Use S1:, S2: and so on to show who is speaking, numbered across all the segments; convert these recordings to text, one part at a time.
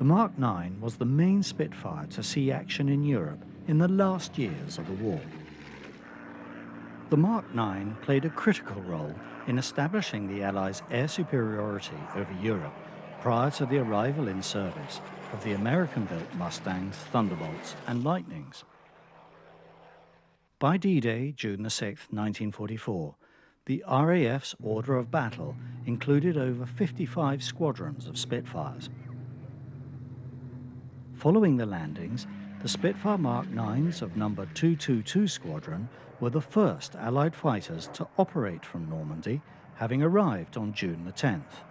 S1: The Mark IX was the main Spitfire to see action in Europe in the last years of the war. The Mark IX played a critical role in establishing the Allies' air superiority over Europe prior to the arrival in service of the American-built Mustangs, Thunderbolts and Lightnings. By D-Day, June 6, 1944, the RAF's order of battle included over 55 squadrons of Spitfires. Following the landings, the Spitfire Mark IXs of No. 222 Squadron were the first Allied fighters to operate from Normandy, having arrived on June the 10th.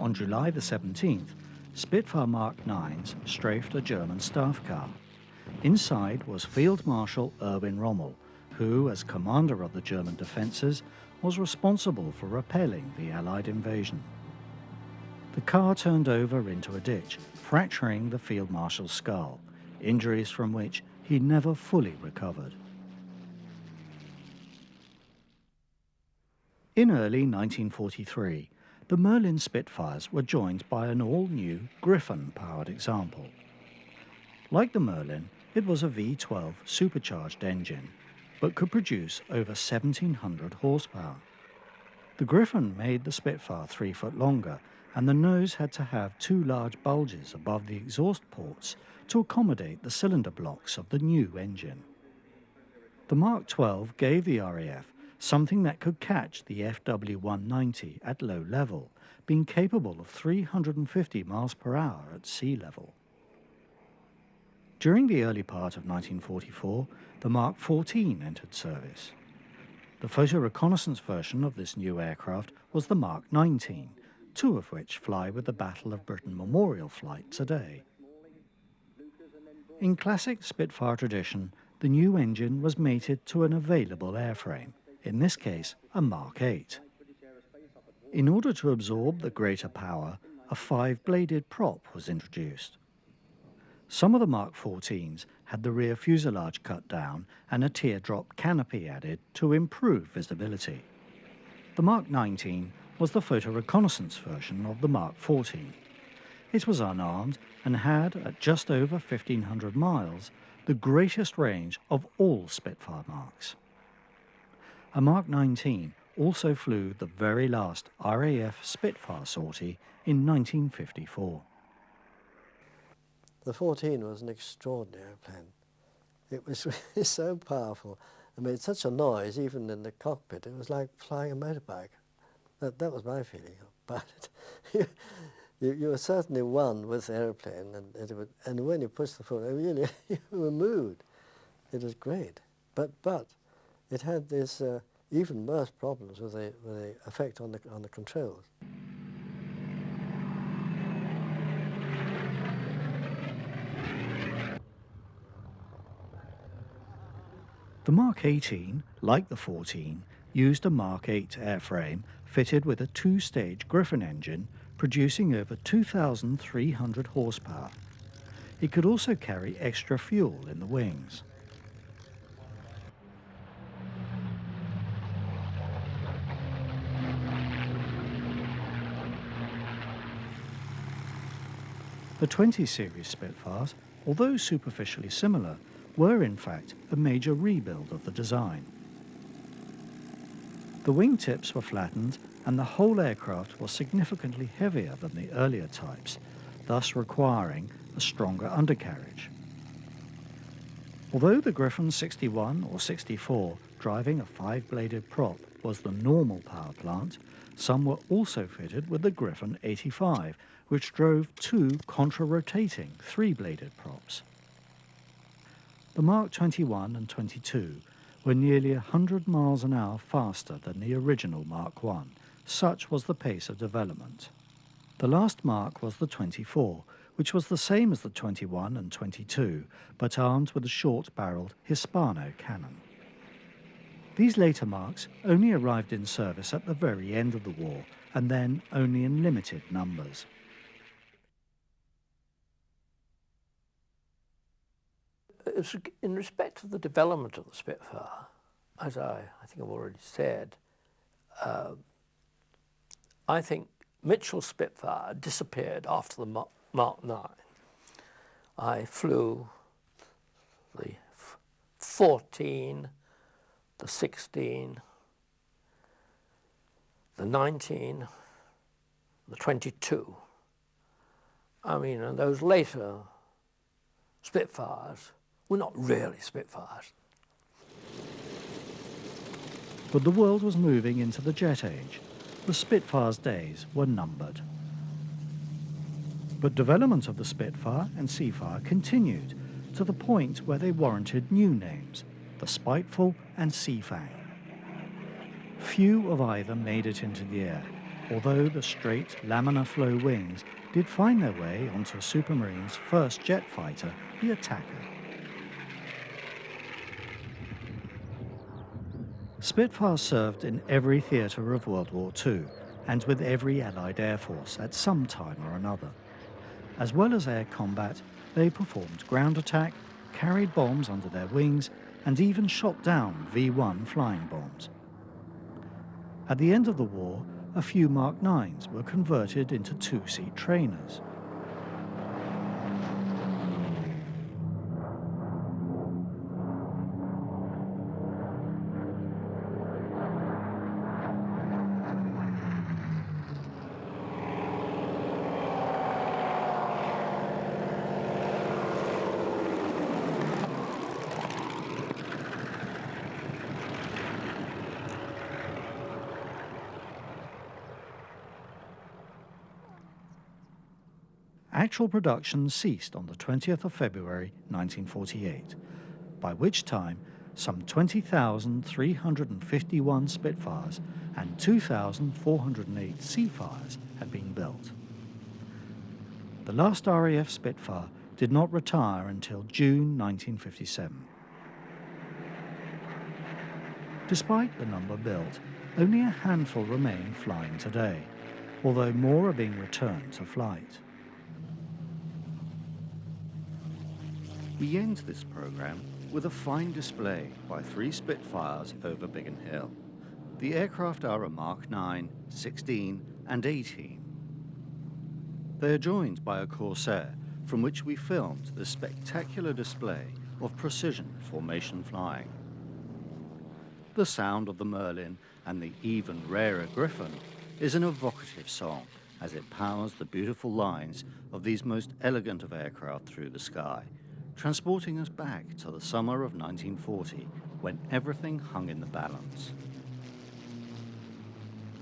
S1: On July the 17th, Spitfire Mark IXs strafed a German staff car. Inside was Field Marshal Erwin Rommel, who, as commander of the German defences, was responsible for repelling the Allied invasion. The car turned over into a ditch, fracturing the Field Marshal's skull, injuries from which he never fully recovered. In early 1943, the Merlin Spitfires were joined by an all-new Griffon-powered example. Like the Merlin, it was a V12 supercharged engine, but could produce over 1,700 horsepower. The Griffon made the Spitfire 3 foot longer, and the nose had to have two large bulges above the exhaust ports to accommodate the cylinder blocks of the new engine. The Mark XII gave the RAF something that could catch the FW-190 at low level, being capable of 350 miles per hour at sea level. During the early part of 1944, the Mark XIV entered service. The photo reconnaissance version of this new aircraft was the Mark XIX, two of which fly with the Battle of Britain Memorial flight today. In classic Spitfire tradition, the new engine was mated to an available airframe, in this case a Mark VIII. In order to absorb the greater power, a 5-bladed prop was introduced. Some of the Mark XIVs had the rear fuselage cut down and a teardrop canopy added to improve visibility. The Mark XIX was the photo reconnaissance version of the Mark XIV. It was unarmed and had, at just over 1,500 miles, the greatest range of all Spitfire Marks. A Mark XIX also flew the very last RAF Spitfire sortie in 1954.
S2: The 14 was an extraordinary airplane. It was really so powerful. It made such a noise, even in the cockpit. It was like flying a motorbike. That was my feeling about it. You were certainly one with the airplane, and when you pushed the foot, really, you were moved. It was great. But it had this even worse problems with the effect on the controls.
S1: The Mark XVIII, like the 14, used a Mark VIII airframe fitted with a 2-stage Griffon engine producing over 2,300 horsepower. It could also carry extra fuel in the wings. The 20 series Spitfires, although superficially similar, were in fact a major rebuild of the design. The wingtips were flattened and the whole aircraft was significantly heavier than the earlier types, thus requiring a stronger undercarriage. Although the Griffon 61 or 64 driving a 5-bladed prop was the normal power plant, some were also fitted with the Griffon 85, which drove two contra-rotating 3-bladed props. The Mark 21 and 22 were nearly 100 miles an hour faster than the original Mark I. Such was the pace of development. The last Mark was the 24, which was the same as the 21 and 22, but armed with a short-barreled Hispano cannon. These later Marks only arrived in service at the very end of the war, and then only in limited numbers.
S3: In respect of the development of the Spitfire, as I think I've already said, I think Mitchell's Spitfire disappeared after the Mark 9, I flew the 14, the 16, the 19, the 22. I mean, and those later Spitfires were not really Spitfires.
S1: But the world was moving into the jet age. The Spitfire's days were numbered. But development of the Spitfire and Seafire continued to the point where they warranted new names, the Spiteful and Seafang. Few of either made it into the air, although the straight laminar flow wings did find their way onto Supermarine's first jet fighter, the Attacker. Spitfire served in every theatre of World War II and with every Allied Air Force at some time or another. As well as air combat, they performed ground attack, carried bombs under their wings, and even shot down V-1 flying bombs. At the end of the war, a few Mark 9s were converted into two-seat trainers. Actual production ceased on the 20th of February 1948, by which time some 20,351 Spitfires and 2,408 Seafires had been built. The last RAF Spitfire did not retire until June 1957. Despite the number built, only a handful remain flying today, although more are being returned to flight. We end this program with a fine display by 3 Spitfires over Biggin Hill. The aircraft are a Mark 9, 16 and 18. They are joined by a Corsair, from which we filmed the spectacular display of precision formation flying. The sound of the Merlin and the even rarer Griffon is an evocative song as it powers the beautiful lines of these most elegant of aircraft through the sky, transporting us back to the summer of 1940, when everything hung in the balance.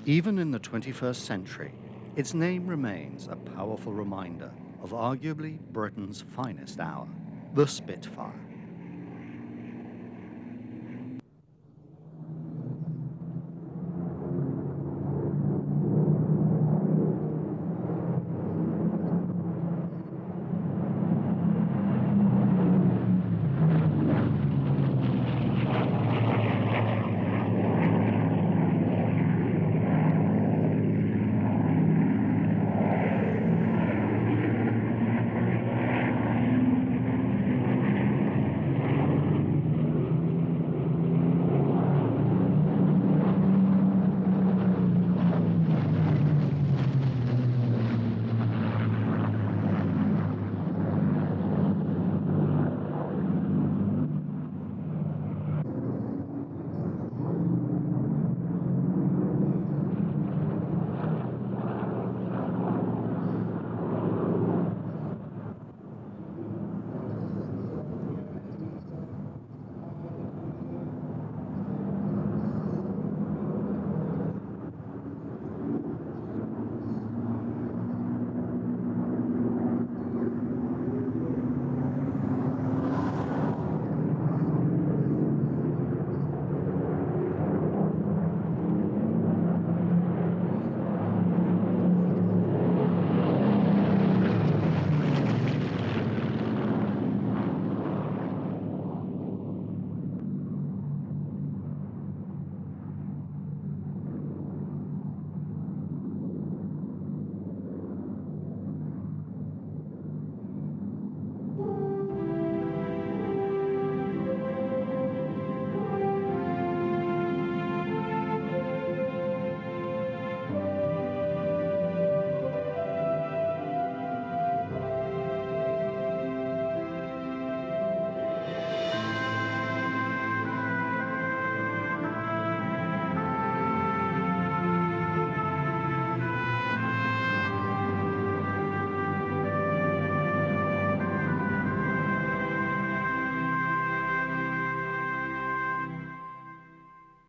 S1: Even in the 21st century, its name remains a powerful reminder of arguably Britain's finest hour, the Spitfire.